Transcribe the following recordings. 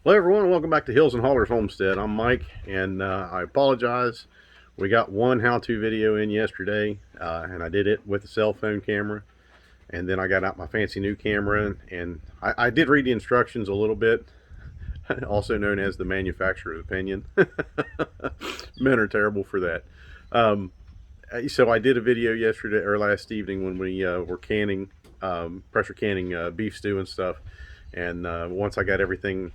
Hello everyone, welcome back to Hills and Hollers Homestead. I'm Mike, and I apologize. We got one how-to video in yesterday, and I did it with a cell phone camera, and then I got out my fancy new camera, and I did read the instructions a little bit, also known as the manufacturer's opinion. Men are terrible for that. Um, so I did a video yesterday or last evening when we were canning, pressure canning beef stew and stuff, and once I got everything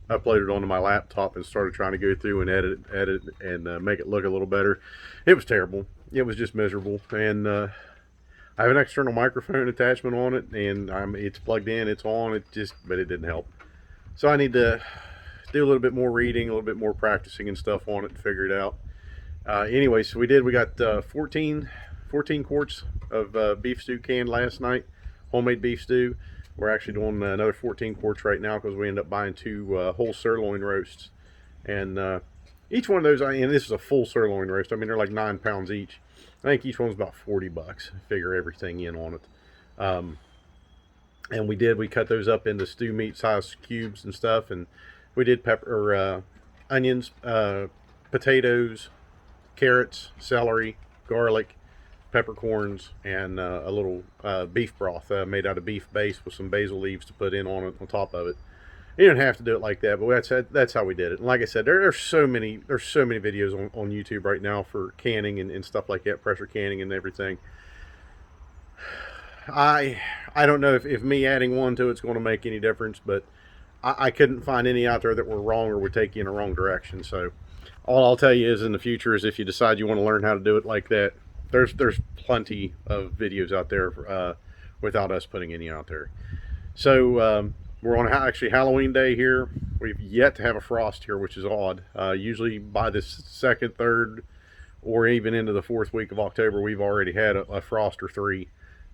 uploaded onto my laptop and started trying to go through and edit and make it look a little better, it was terrible. It was just miserable. And I have an external microphone attachment on it, and it's plugged in, it's on. But it didn't help. So I need to do a little bit more reading, a little bit more practicing and stuff on it to figure it out. Anyway, so we did. We got 14 quarts of beef stew canned last night, homemade beef stew. We're actually doing another 14 quarts right now because we ended up buying two whole sirloin roasts. And each one of those, and this is a full sirloin roast. I mean, they're like 9 pounds each. I think each one's about $40. Figure everything in on it. And we cut those up into stew meat size cubes and stuff. And we did onions, potatoes, carrots, celery, garlic, peppercorns, and a little beef broth made out of beef base with some basil leaves to put in on top of it. You don't have to do it like that, but that's how we did it. And like I said, there's so many videos on YouTube right now for canning and stuff like that, pressure canning and everything. I don't know if me adding one to it's going to make any difference, but I couldn't find any out there that were wrong or would take you in a wrong direction. So all I'll tell you is in the future is if you decide you want to learn how to do it like that, there's plenty of videos out there without us putting any out there. So we're on actually Halloween day here. We've yet to have a frost here, which is odd. Usually by the second, third, or even into the fourth week of October, we've already had a frost or three,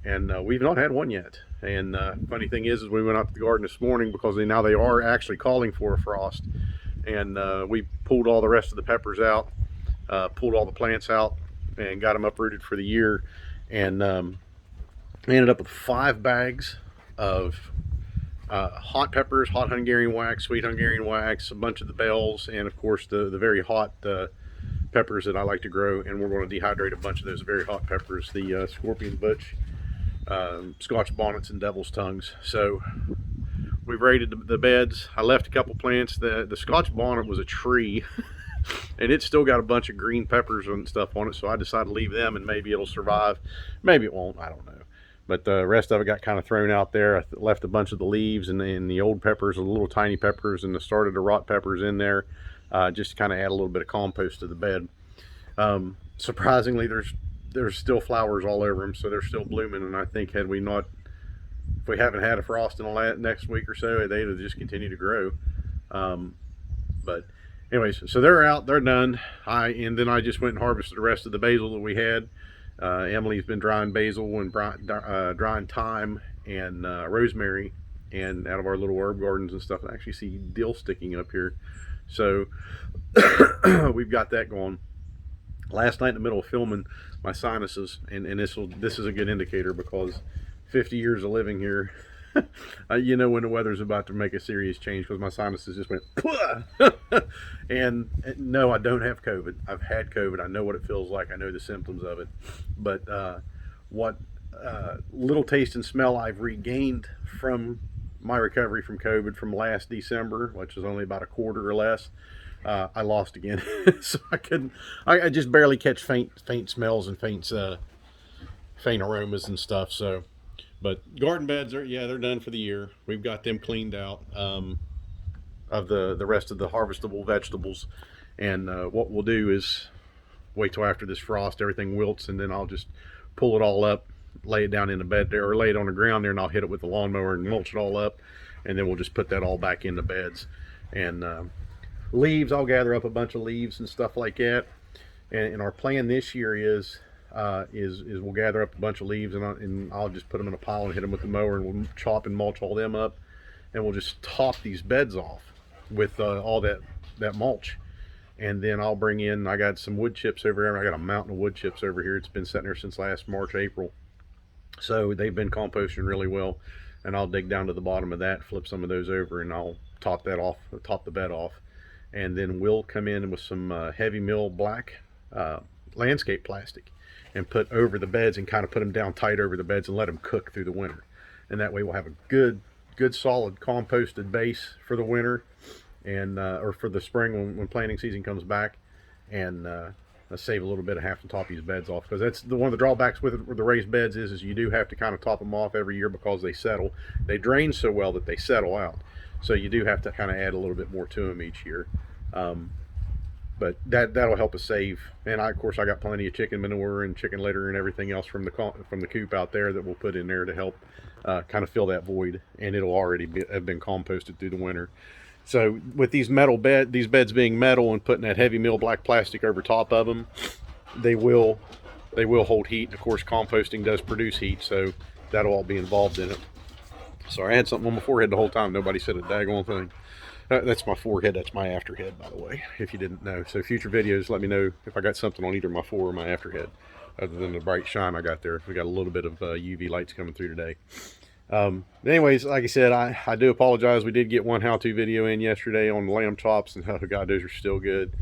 and we've not had one yet. And funny thing is we went out to the garden this morning because now they are actually calling for a frost, and we pulled all the rest of the peppers out, pulled all the plants out, and got them uprooted for the year, and ended up with 5 bags of hot peppers, hot Hungarian wax, sweet Hungarian wax, a bunch of the bells, and of course the very hot peppers that I like to grow. And we're going to dehydrate a bunch of those very hot peppers, the scorpion butch, Scotch bonnets, and devil's tongues. So we've raided the beds. I left a couple plants. The Scotch bonnet was a tree and it's still got a bunch of green peppers and stuff on it, so I decided to leave them, and maybe it'll survive, maybe it won't, I don't know. But the rest of it got kind of thrown out there. I left a bunch of the leaves and the old peppers, the little tiny peppers, and the started to rot peppers in there, just to kind of add a little bit of compost to the bed. Surprisingly, there's still flowers all over them, so they're still blooming. And I think if we haven't had a frost in the next week or so, they'd have just continued to grow. But anyways, so they're out, they're done. And then I just went and harvested the rest of the basil that we had. Emily's been drying basil and drying thyme and rosemary, and out of our little herb gardens and stuff. I actually see dill sticking up here, so we've got that going. Last night in the middle of filming, my sinuses, and this is a good indicator because 50 years of living here, you know when the weather's about to make a serious change, because my sinuses just went and no, I don't have COVID. I've had COVID. I know what it feels like. I know the symptoms of it. But what little taste and smell I've regained from my recovery from COVID from last December, which was only about a quarter or less, I lost again. So I just barely catch faint smells and faint aromas and stuff. So but garden beds they're done for the year. We've got them cleaned out of the rest of the harvestable vegetables. And what we'll do is wait till after this frost, everything wilts, and then I'll just pull it all up, lay it down in the bed there, or lay it on the ground there, and I'll hit it with the lawnmower and mulch it all up. And then we'll just put that all back in the beds. And leaves, I'll gather up a bunch of leaves and stuff like that. And our plan this year is we'll gather up a bunch of leaves, and I'll just put them in a pile and hit them with the mower, and we'll chop and mulch all them up, and we'll just top these beds off with all that mulch. And then I'll bring in, I got some wood chips over here. I got a mountain of wood chips over here. It's been sitting there since last March, April. So they've been composting really well. and I'll dig down to the bottom of that, flip some of those over, and I'll top that off, top the bed off, and then we'll come in with some heavy mill black landscape plastic and put over the beds and kind of put them down tight over the beds and let them cook through the winter. And that way we'll have a good solid composted base for the winter, and or for the spring when planting season comes back, and save a little bit of half to top these beds off, because that's one of the drawbacks with the raised beds is you do have to kind of top them off every year because they settle. They drain so well that they settle out, so you do have to kind of add a little bit more to them each year. But that'll help us save. And of course I got plenty of chicken manure and chicken litter and everything else from the coop out there that we'll put in there to help kind of fill that void, and it'll already have been composted through the winter. So with these beds being metal and putting that heavy mill black plastic over top of them, they will hold heat. Of course, composting does produce heat, so that'll all be involved in it. Sorry, I had something on my forehead the whole time. Nobody said a daggone thing. That's my forehead. That's my afterhead, by the way, if you didn't know. So future videos, let me know if I got something on either my fore or my afterhead, other than the bright shine I got there. We got a little bit of UV lights coming through today. Anyways, like I said, I do apologize. We did get one how-to video in yesterday on lamb chops, and oh god, those are still good.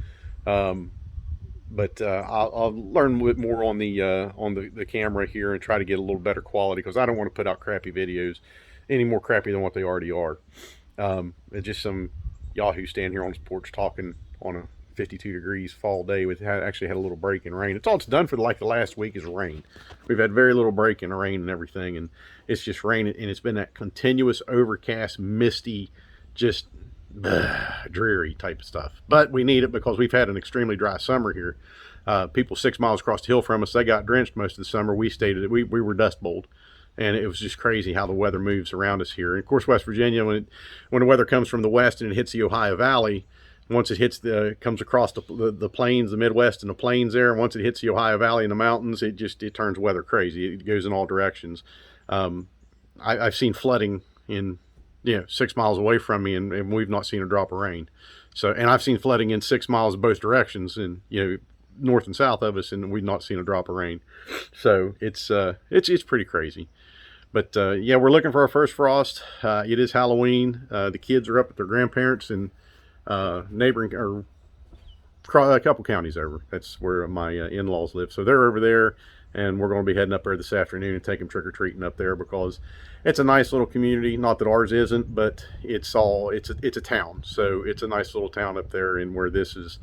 But I'll learn a bit more on the camera here and try to get a little better quality, because I don't want to put out crappy videos any more crappy than what they already are. It's just some yahoo stand here on his porch talking on a 52 degrees fall day with actually had a little break in rain. It's all it's done for like the last week is rain. We've had very little break in rain and everything, and it's just raining, and it's been that continuous overcast, misty, just dreary type of stuff. But we need it because we've had an extremely dry summer here. People 6 miles across the hill from us, they got drenched most of the summer. We were dust bowled. And it was just crazy how the weather moves around us here. And of course, West Virginia, when the weather comes from the west and it hits the Ohio Valley, once it hits comes across the plains, the Midwest and the plains there, and once it hits the Ohio Valley and the mountains, it turns weather crazy. It goes in all directions. I've seen flooding in 6 miles away from me, and we've not seen a drop of rain. So, and I've seen flooding in 6 miles both directions, and north and south of us, and we've not seen a drop of rain. So it's pretty crazy. But yeah, we're looking for our first frost. It is Halloween. The kids are up at their grandparents in neighboring, or a couple counties over. That's where my in-laws live. So they're over there, and we're going to be heading up there this afternoon and take them trick-or-treating up there, because it's a nice little community. Not that ours isn't, but it's a town. So it's a nice little town up there, and where this is,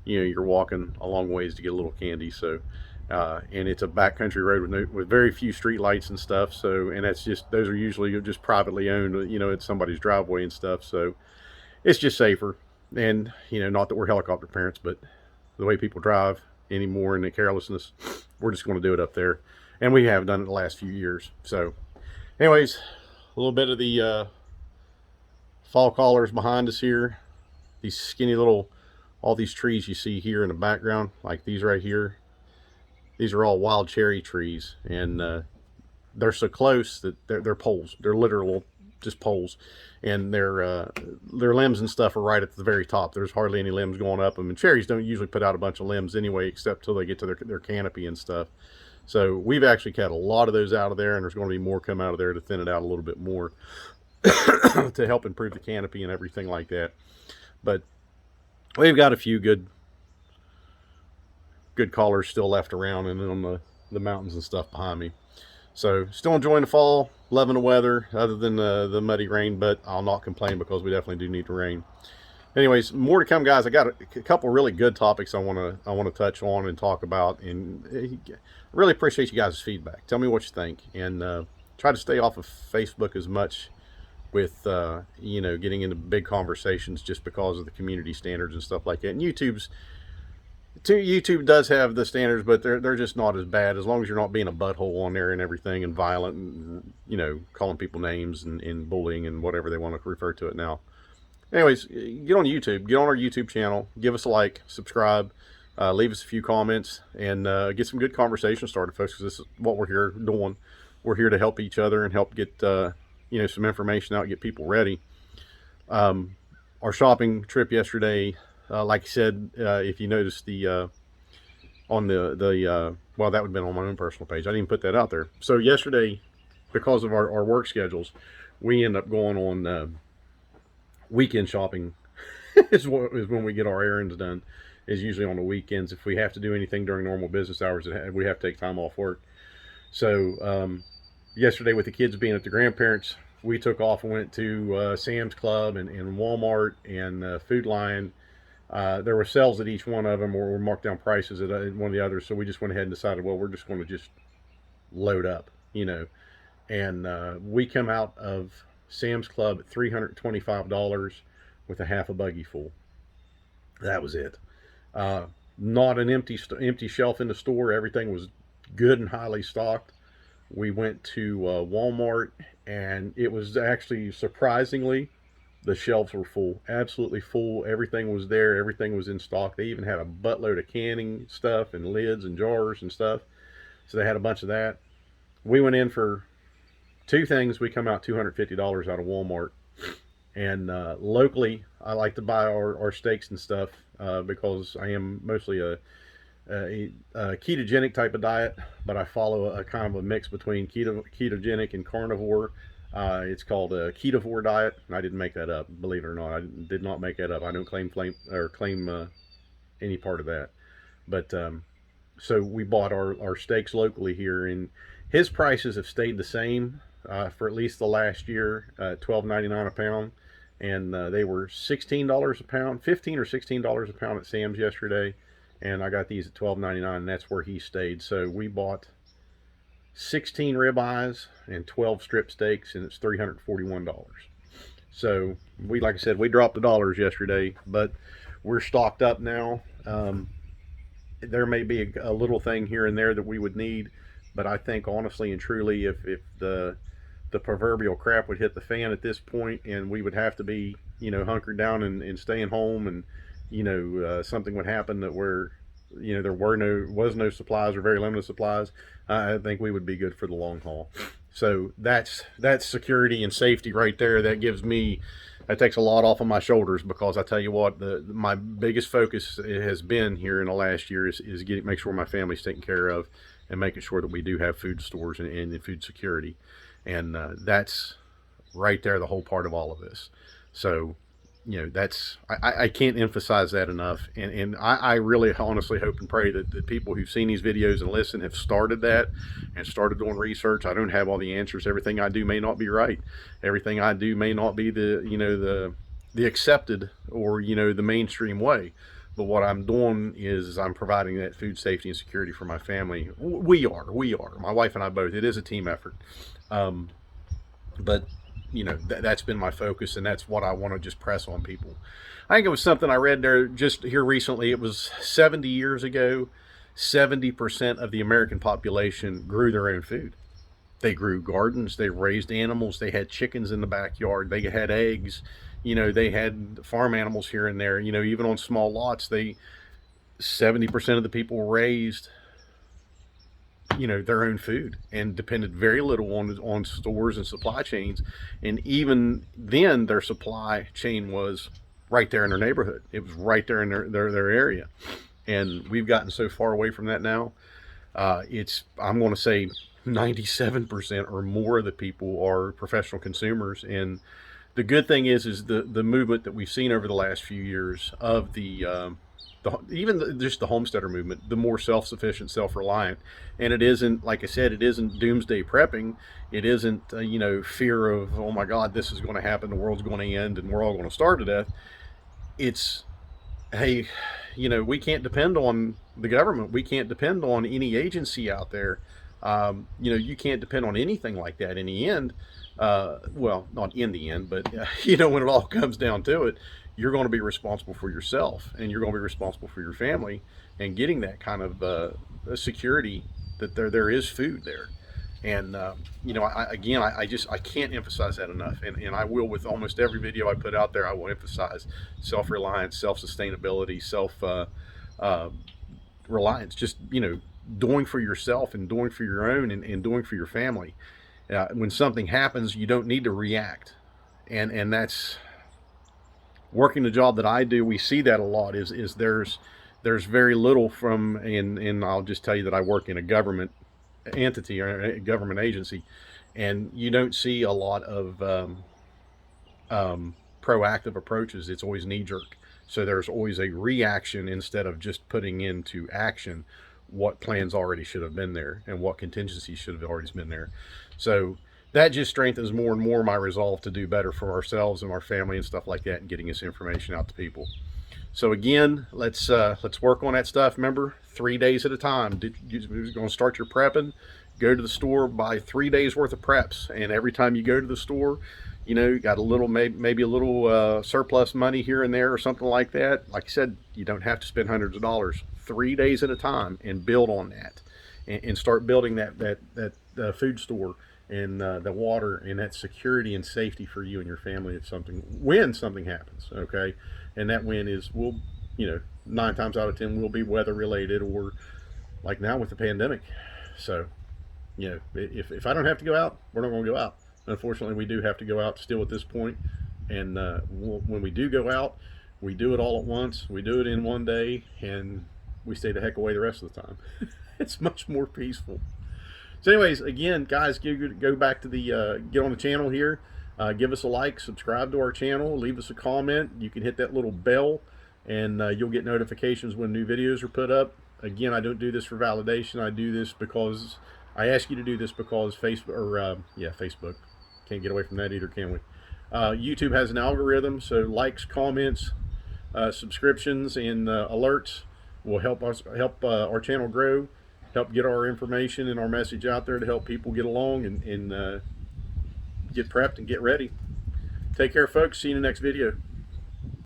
you're walking a long ways to get a little candy. So and it's a backcountry road with very few street lights and stuff. So, and those are usually just privately owned, it's somebody's driveway and stuff. So it's just safer. And, not that we're helicopter parents, but the way people drive anymore and the carelessness, we're just going to do it up there. And we have done it the last few years. So anyways, a little bit of the fall colors behind us here. These skinny little, all these trees you see here in the background, like these right here, these are all wild cherry trees, and they're so close that they're poles. They're literal just poles, and their limbs and stuff are right at the very top. There's hardly any limbs going up them, and cherries don't usually put out a bunch of limbs anyway, except till they get to their canopy and stuff. So we've actually cut a lot of those out of there, and there's going to be more come out of there to thin it out a little bit more to help improve the canopy and everything like that. But we've got a few good collars still left around, and then on the mountains and stuff behind me. So still enjoying the fall, loving the weather, other than the muddy rain, but I'll not complain because we definitely do need the rain. Anyways, more to come, guys. I got a couple really good topics I want to touch on and talk about, and I really appreciate you guys' feedback. Tell me what you think, and try to stay off of Facebook as much with getting into big conversations, just because of the community standards and stuff like that. And YouTube does have the standards, but they're just not as bad, as long as you're not being a butthole on there and everything, and violent, and calling people names and bullying and whatever they want to refer to it now. Anyways, get on YouTube, get on our YouTube channel, give us a like, subscribe, leave us a few comments, and get some good conversation started, folks, because this is what we're here doing. We're here to help each other and help get some information out, get people ready. Our shopping trip yesterday, like I said, if you noticed on well, that would have been on my own personal page. I didn't even put that out there. So yesterday, because of our work schedules, we end up going on weekend shopping. is when we get our errands done. Is usually on the weekends. If we have to do anything during normal business hours, we have to take time off work. So yesterday, with the kids being at the grandparents, we took off and went to Sam's Club and Walmart and Food Lion. There were sales at each one of them, or marked down prices at one of the others. So we just went ahead and decided, well, we're just going to just load up, you know. And we come out of Sam's Club at $325 with a half a buggy full. That was it. Not an empty shelf in the store. Everything was good and highly stocked. We went to Walmart, and it was actually surprisingly, the shelves were full, absolutely full. Everything was there. Everything was in stock. They even had a buttload of canning stuff and lids and jars and stuff. So they had a bunch of that. We went in for two things. We come out $250 out of Walmart. And locally, I like to buy our steaks and stuff because I am mostly a ketogenic type of diet, but I follow a kind of a mix between ketogenic and carnivore. It's called a ketovore diet. I didn't make that up, believe it or not. I did not make that up. I don't claim any part of that. But so we bought our steaks locally here, and his prices have stayed the same for at least the last year, $12.99 a pound. And they were $16 a pound, $15 or $16 a pound at Sam's yesterday. And I got these at $12.99, and that's where he stayed. So we bought 16 ribeyes and 12 strip steaks, and it's $341. So we, like I said, we dropped the dollars yesterday, but we're stocked up now. There may be a little thing here and there that we would need, but I think honestly and truly, if the proverbial crap would hit the fan at this point, and we would have to be, you know, hunkered down and staying home, and you know, something would happen that where, you know, there was no supplies or very limited supplies, I think we would be good for the long haul. So that's security and safety right there. That takes a lot off of my shoulders, because I tell you what, my biggest focus has been here in the last year is make sure my family's taken care of, and making sure that we do have food stores and food security. And that's right there, the whole part of all of this. So, you know, I can't emphasize that enough. And I really honestly hope and pray that the people who've seen these videos and listen have started that and started doing research. I don't have all the answers. Everything I do may not be right. Everything I do may not be the accepted or, you know, the mainstream way. But what I'm doing is I'm providing that food safety and security for my family. We are. My wife and I both. It is a team effort. But, you know, that's been my focus, and that's what I want to just press on people. I think it was something I read there just here recently. It was 70 years ago, 70% of the American population grew their own food. They grew gardens, they raised animals, they had chickens in the backyard, they had eggs. You know, they had farm animals here and there. You know, even on small lots, 70% of the people raised, you know, their own food, and depended very little on stores and supply chains. And even then, their supply chain was right there in their neighborhood. It was right there in their area. And we've gotten so far away from that now. I'm going to say 97% or more of the people are professional consumers. And the good thing is the movement that we've seen over the last few years of just the homesteader movement, the more self-sufficient, self-reliant. And it isn't, like I said, it isn't doomsday prepping. It isn't, you know, fear of, oh my God, this is going to happen, the world's going to end, and we're all going to starve to death. It's, hey, you know, we can't depend on the government. We can't depend on any agency out there. You know, you can't depend on anything like that in the end. Well, not in the end, but you know, when it all comes down to it, you're going to be responsible for yourself, and you're going to be responsible for your family, and getting that kind of security that there is food there. And you know, I can't emphasize that enough, and I will with almost every video I put out there. I will emphasize self-reliance, self-sustainability, reliance. Just, you know, doing for yourself and doing for your own, and doing for your family. When something happens, you don't need to react, and that's working the job that I do. We see that a lot. Is there's very little and I'll just tell you that I work in a government entity or a government agency, And you don't see a lot of proactive approaches. It's always knee jerk. So there's always a reaction instead of just putting into action what plans already should have been there and what contingencies should have already been there. So that just strengthens more and more my resolve to do better for ourselves and our family and stuff like that, and getting this information out to people. So again, let's work on that stuff. Remember, 3 days at a time. You're going to start your prepping. Go to the store, buy 3 days worth of preps, and every time you go to the store, you got a little, maybe a little surplus money here and there or something like that. Like I said, you don't have to spend hundreds of dollars. 3 days at a time, and build on that, and start building that food store, and the water, and that security and safety for you and your family when something happens. Okay, and that when will, 9 times out of 10 will be weather related, or like now with the pandemic. So, if I don't have to go out, we're not going to go out. Unfortunately, we do have to go out still at this point. And when we do go out, we do it all at once. We do it in one day, and we stay the heck away the rest of the time. It's much more peaceful. So, anyways, again, guys, go back to the get on the channel here. Give us a like, subscribe to our channel, leave us a comment. You can hit that little bell, and you'll get notifications when new videos are put up. Again, I don't do this for validation. I do this because I ask you to do this because Facebook. Can't get away from that either, can we? YouTube has an algorithm, so likes, comments, subscriptions, and alerts will help our channel grow, help get our information and our message out there to help people get along and get prepped and get ready. Take care, folks. See you in the next video.